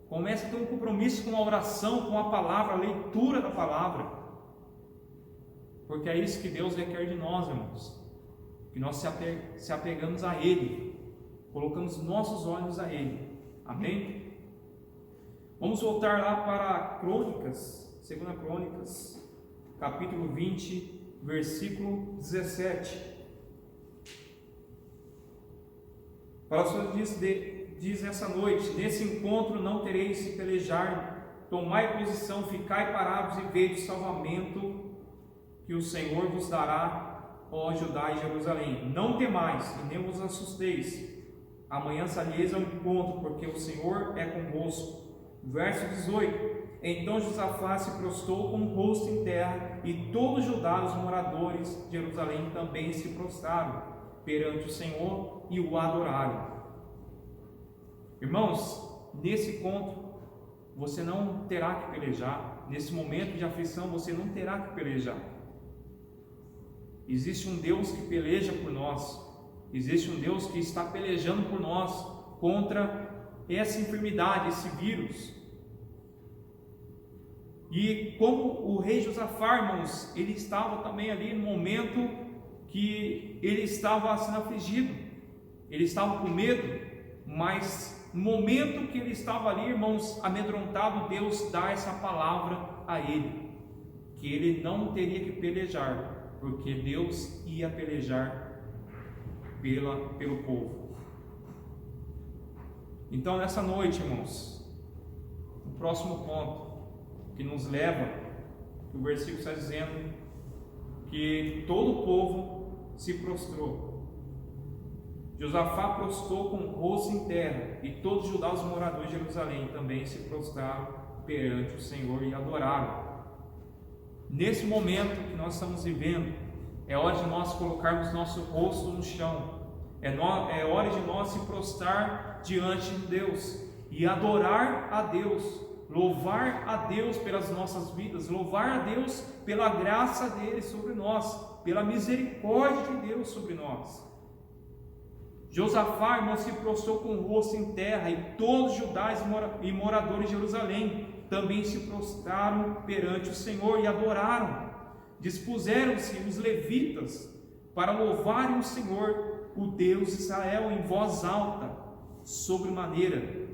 Comece a ter um compromisso com a oração, com a palavra, a leitura da palavra. Porque é isso que Deus requer de nós, irmãos. Que nós se apegamos a Ele, colocamos nossos olhos a Ele. Amém? Vamos voltar lá para Crônicas, 2 Crônicas, capítulo 20, versículo 17. A palavra diz essa noite: nesse encontro não tereis que pelejar, tomai posição, ficai parados e vede o salvamento que o Senhor vos dará, ó Judá e Jerusalém. Não temais e nem vos assusteis. Amanhã salieis ao encontro, porque o Senhor é convosco. Verso 18. Então Josafá se prostrou com o rosto em terra, e todos Judá, os moradores de Jerusalém, também se prostraram perante o Senhor e o adoraram. Irmãos, nesse encontro você não terá que pelejar. Nesse momento de aflição você não terá que pelejar. Existe um Deus que peleja por nós. Existe um Deus que está pelejando por nós contra essa enfermidade, esse vírus. E como o rei Josafá, irmãos, ele estava também ali no momento que ele estava sendo afligido, ele estava com medo, mas no momento que ele estava ali, irmãos, amedrontado, Deus dá essa palavra a ele, que ele não teria que pelejar, porque Deus ia pelejar pelo povo. Então nessa noite, irmãos, o próximo ponto que nos leva, que o versículo está dizendo que todo o povo se prostrou. Josafá prostrou com o rosto em terra, e todos os judeus moradores de Jerusalém também se prostraram perante o Senhor e adoraram. Nesse momento que nós estamos vivendo, é hora de nós colocarmos nosso rosto no chão, é hora de nós se prostrar diante de Deus e adorar a Deus, louvar a Deus pelas nossas vidas, louvar a Deus pela graça dele sobre nós, pela misericórdia de Deus sobre nós. Josafá, irmão, se prostrou com o rosto em terra, e todos os judeus e moradores de Jerusalém também se prostraram perante o Senhor e adoraram. Dispuseram-se os levitas para louvarem o Senhor, o Deus de Israel, em voz alta. Sobremaneira,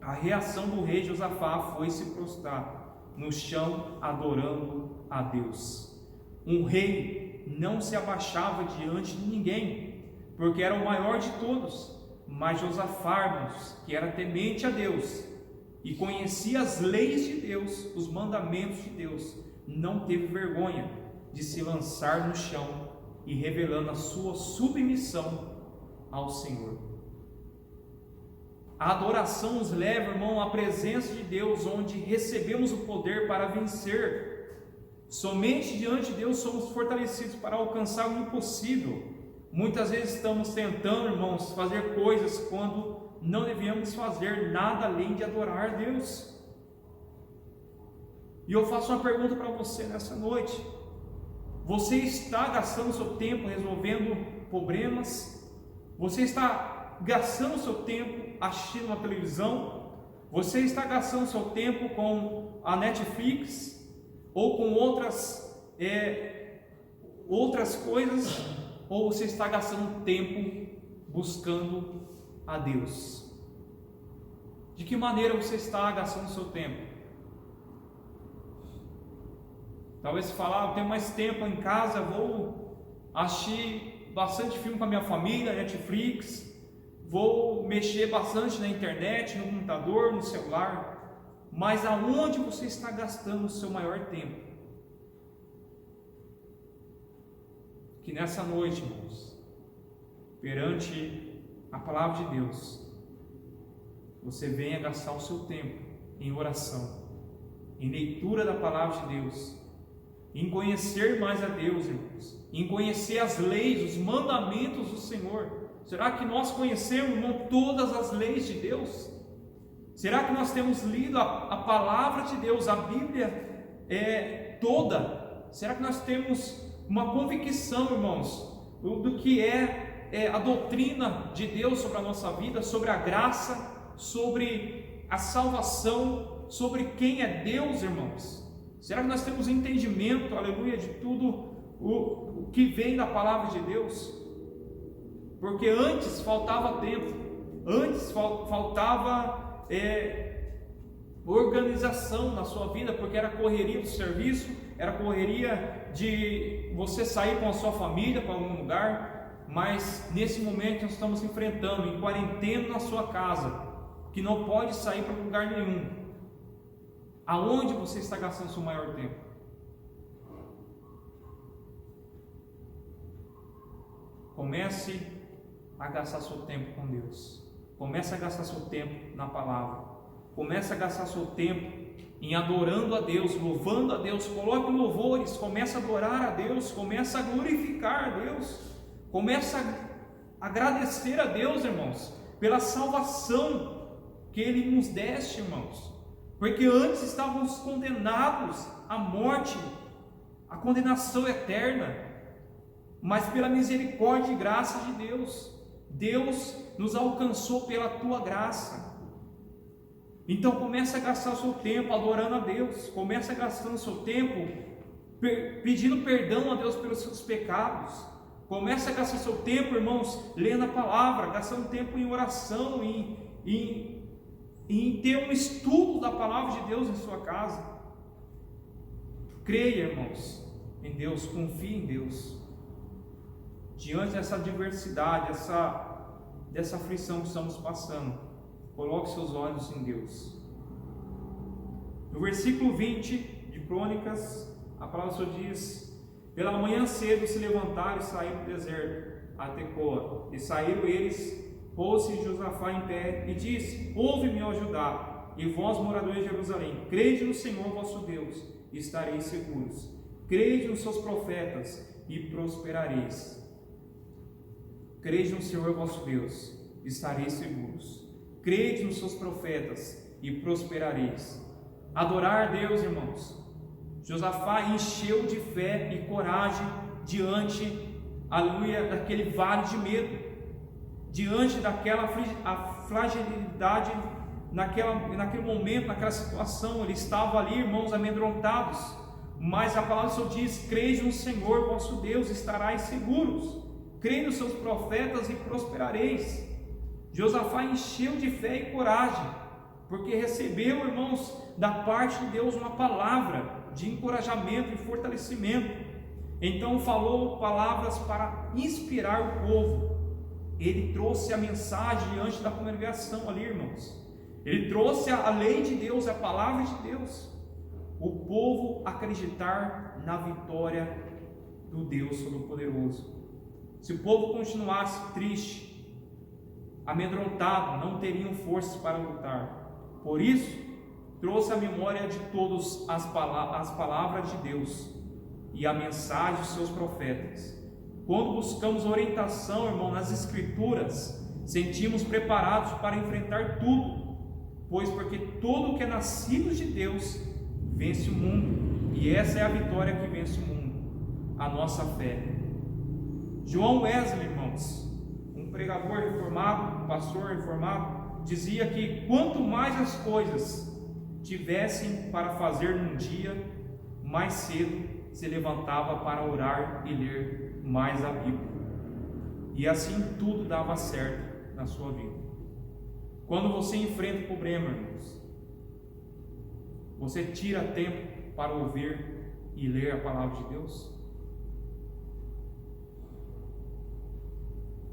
a reação do rei Josafá foi se prostrar no chão, adorando a Deus. Um rei não se abaixava diante de ninguém, porque era o maior de todos. Mas Josafá, irmãos, que era temente a Deus e conhecia as leis de Deus, os mandamentos de Deus, não teve vergonha de se lançar no chão e revelando a sua submissão ao Senhor. A adoração nos leva, irmão, à presença de Deus, onde recebemos o poder para vencer. Somente diante de Deus somos fortalecidos para alcançar o impossível. Muitas vezes estamos tentando, irmãos, fazer coisas quando não devíamos fazer nada além de adorar a Deus. E eu faço uma pergunta para você nessa noite: você está gastando seu tempo resolvendo problemas? Você está gastando seu tempo assistindo uma televisão? Você está gastando seu tempo com a Netflix ou com outras coisas? Ou você está gastando tempo buscando a Deus? De que maneira você está gastando o seu tempo? Talvez você fale, eu tenho mais tempo em casa, vou assistir bastante filme com a minha família, Netflix, vou mexer bastante na internet, no computador, no celular. Mas aonde você está gastando o seu maior tempo? Que nessa noite, irmãos, perante a palavra de Deus, você venha gastar o seu tempo em oração, em leitura da palavra de Deus, em conhecer mais a Deus, irmãos, em conhecer as leis, os mandamentos do Senhor. Será que nós conhecemos, irmão, todas as leis de Deus? Será que nós temos lido a palavra de Deus, a Bíblia toda? Será que nós temos uma convicção, irmãos, do que é a doutrina de Deus sobre a nossa vida, sobre a graça, sobre a salvação, sobre quem é Deus, irmãos? Será que nós temos entendimento, aleluia, de tudo o que vem da palavra de Deus? Porque antes faltava tempo, antes faltava organização na sua vida, porque era correria do serviço, era correria de você sair com a sua família para algum lugar. Mas nesse momento nós estamos enfrentando, em quarentena na sua casa, que não pode sair para lugar nenhum. Aonde você está gastando seu maior tempo? Comece a gastar seu tempo com Deus. Comece a gastar seu tempo na palavra. Comece a gastar seu tempo em adorando a Deus, louvando a Deus. Coloque louvores, comece a adorar a Deus, comece a glorificar a Deus, comece a agradecer a Deus, irmãos, pela salvação que Ele nos deste, irmãos. Porque antes estávamos condenados à morte, à condenação eterna, mas pela misericórdia e graça de Deus, Deus nos alcançou pela tua graça. Então comece a gastar o seu tempo adorando a Deus, comece a gastar o seu tempo pedindo perdão a Deus pelos seus pecados. Comece a gastar o seu tempo, irmãos, lendo a palavra, gastando tempo em oração, em ter um estudo da palavra de Deus em sua casa. Creia, irmãos, em Deus, confie em Deus. Diante dessa adversidade, dessa aflição que estamos passando, coloque seus olhos em Deus. No versículo 20 de Crônicas, a palavra do Senhor diz: pela manhã cedo se levantaram e saíram do deserto a Tecoa, e saíram eles, pôs-se Josafá em pé e disse: ouve-me, ó Judá, e vós, moradores de Jerusalém, crede no Senhor vosso Deus, e estareis seguros. Crede nos seus profetas e prosperareis. Crede no Senhor vosso Deus, e estareis seguros. Crede nos seus profetas e prosperareis. Adorar a Deus, irmãos. Josafá encheu de fé e coragem diante, aleluia, daquele vale de medo, diante daquela fragilidade, naquele momento, naquela situação. Ele estava ali, irmãos, amedrontados, mas a palavra do Senhor diz: crede no Senhor vosso Deus, estarás seguros. Crede nos seus profetas e prosperareis. Josafá encheu de fé e coragem, porque recebeu, irmãos, da parte de Deus uma palavra de encorajamento e fortalecimento. Então falou palavras para inspirar o povo. Ele trouxe a mensagem diante da congregação ali, irmãos. Ele trouxe a lei de Deus, a palavra de Deus. O povo acreditar na vitória do Deus Todo-Poderoso. Se o povo continuasse triste, amedrontado, não teriam forças para lutar. Por isso, trouxe à memória de todos as palavras de Deus e a mensagem de seus profetas. Quando buscamos orientação, irmão, nas Escrituras, sentimos preparados para enfrentar tudo, pois porque todo que é nascido de Deus vence o mundo, e essa é a vitória que vence o mundo, a nossa fé. John Wesley, irmãos, um pregador reformado, um pastor reformado, dizia que quanto mais as coisas tivessem para fazer num dia, mais cedo se levantava para orar e ler mais a Bíblia, e assim tudo dava certo na sua vida. Quando você enfrenta o problema, irmãos, você tira tempo para ouvir e ler a palavra de Deus?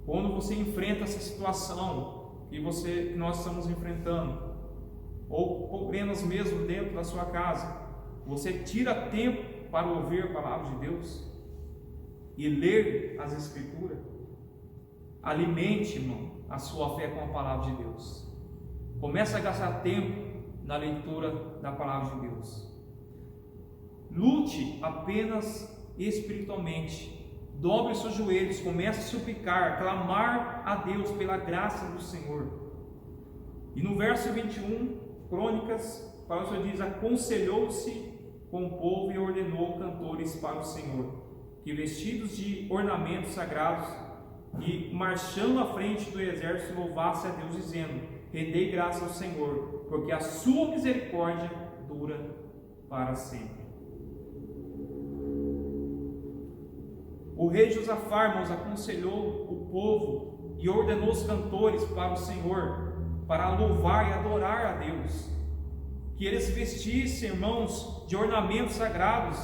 Quando você enfrenta essa situação que nós estamos enfrentando, ou problemas mesmo dentro da sua casa, você tira tempo para ouvir a palavra de Deus e ler as Escrituras? Alimente, irmão, a sua fé com a palavra de Deus. Comece a gastar tempo na leitura da palavra de Deus. Lute apenas espiritualmente. Dobre os seus joelhos, comece a suplicar, clamar a Deus pela graça do Senhor. E no verso 21, Crônicas, Paulo diz: aconselhou-se com o povo e ordenou cantores para o Senhor, que vestidos de ornamentos sagrados e marchando à frente do exército louvasse a Deus, dizendo: rendei graça ao Senhor, porque a sua misericórdia dura para sempre. O rei Josafá, irmãos, aconselhou o povo e ordenou os cantores para o Senhor, para louvar e adorar a Deus, que eles vestissem, irmãos, de ornamentos sagrados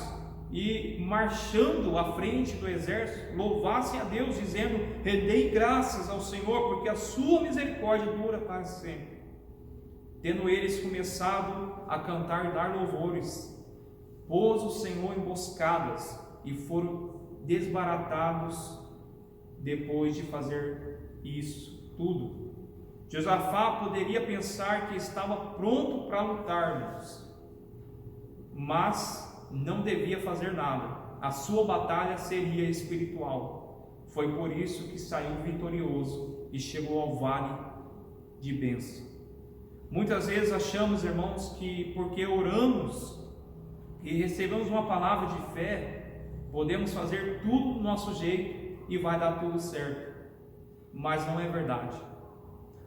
e marchando à frente do exército, louvassem a Deus, dizendo: rendei graças ao Senhor, porque a sua misericórdia dura para sempre. Tendo eles começado a cantar e dar louvores, pôs o Senhor emboscadas e foram desbaratados depois de fazer isso tudo. Josafá poderia pensar que estava pronto para lutar, mas não devia fazer nada. A sua batalha seria espiritual. Foi por isso que saiu vitorioso e chegou ao vale de bênção. Muitas vezes achamos, irmãos, que porque oramos e recebemos uma palavra de fé, podemos fazer tudo do nosso jeito e vai dar tudo certo. Mas não é verdade.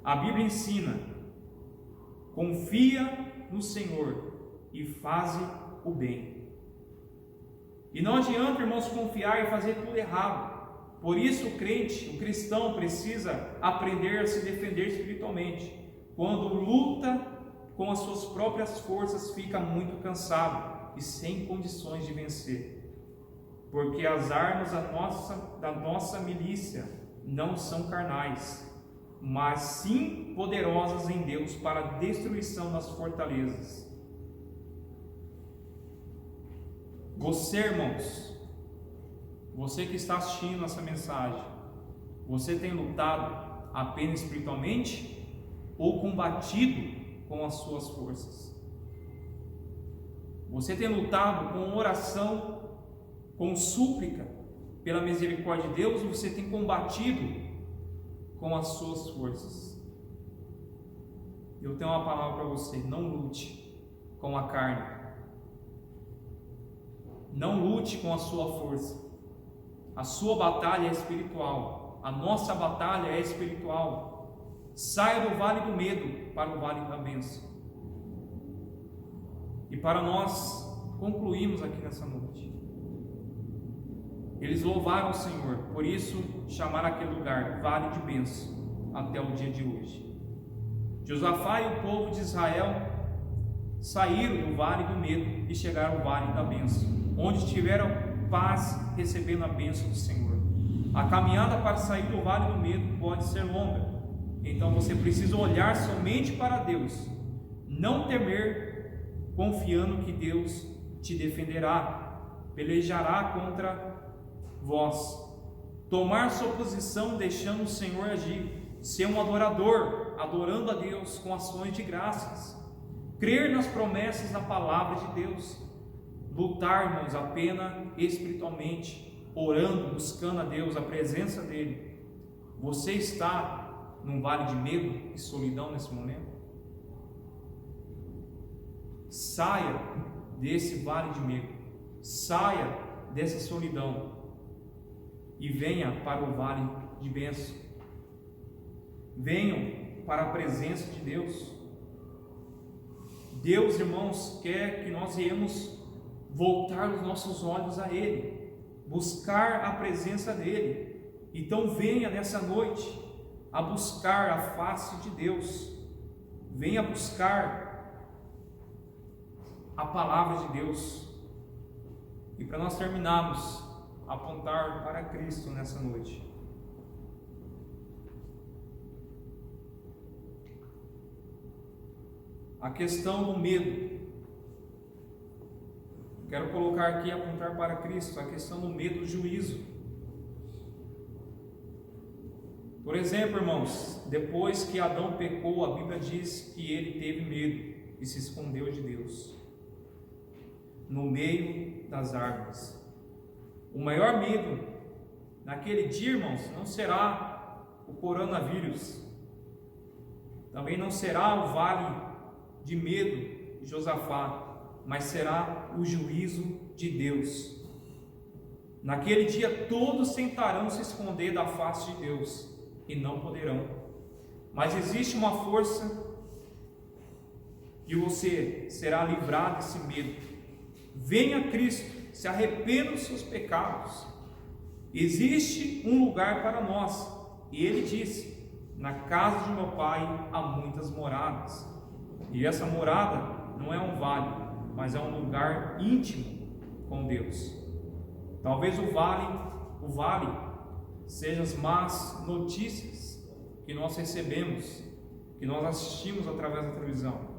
A Bíblia ensina: confia no Senhor e faze o bem. E não adianta, irmãos, confiar e fazer tudo errado. Por isso o crente, o cristão, precisa aprender a se defender espiritualmente. Quando luta com as suas próprias forças, fica muito cansado e sem condições de vencer. Porque as armas da nossa milícia não são carnais, mas sim poderosas em Deus para a destruição das fortalezas. Você, irmãos, você que está assistindo essa mensagem, você tem lutado apenas espiritualmente ou combatido com as suas forças? Você tem lutado com oração, com súplica pela misericórdia de Deus, ou você tem combatido com as suas forças? Eu tenho uma palavra para você: não lute com a carne, não lute com a sua força. A sua batalha é espiritual, a nossa batalha é espiritual. Saia do vale do medo para o vale da bênção. E para nós concluímos aqui nessa noite, eles louvaram o Senhor, por isso chamaram aquele lugar Vale de Bênção até o dia de hoje. Josafá e o povo de Israel saíram do Vale do Medo e chegaram ao Vale da Bênção, onde tiveram paz, recebendo a bênção do Senhor. A caminhada para sair do Vale do Medo pode ser longa, então você precisa olhar somente para Deus, não temer, confiando que Deus te defenderá, pelejará contra vós. Tomar sua posição deixando o Senhor agir, ser um adorador, adorando a Deus com ações de graças, crer nas promessas da palavra de Deus, lutarmos apenas espiritualmente, orando, buscando a Deus, a presença dEle. Você está num vale de medo e solidão nesse momento? Saia desse vale de medo, saia dessa solidão e venha para o vale de bênção. Venham para a presença de Deus. Deus, irmãos, quer que nós viemos voltar os nossos olhos a Ele, buscar a presença dEle. Então venha nessa noite a buscar a face de Deus, venha buscar a palavra de Deus. E para nós terminarmos, apontar para Cristo nessa noite. A questão do medo. Quero colocar aqui, apontar para Cristo, a questão do medo do juízo. Por exemplo, irmãos, depois que Adão pecou, a Bíblia diz que ele teve medo e se escondeu de Deus, no meio das árvores. O maior medo naquele dia, irmãos, não será o coronavírus, também não será o vale de medo de Josafá, mas será o juízo de Deus. Naquele dia todos tentarão se esconder da face de Deus e não poderão. Mas existe uma força e você será livrado desse medo. Venha a Cristo, se arrependa dos seus pecados. Existe um lugar para nós, e Ele disse: na casa de meu Pai há muitas moradas. E essa morada não é um vale, mas é um lugar íntimo com Deus. Talvez o vale seja as más notícias que nós recebemos, que nós assistimos através da televisão.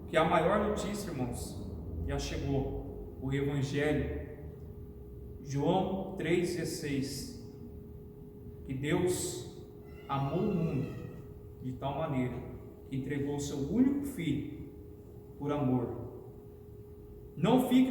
Que a maior notícia, irmãos, já chegou, o Evangelho, João 3,16, que Deus amou o mundo de tal maneira que entregou o seu único filho por amor. Não fique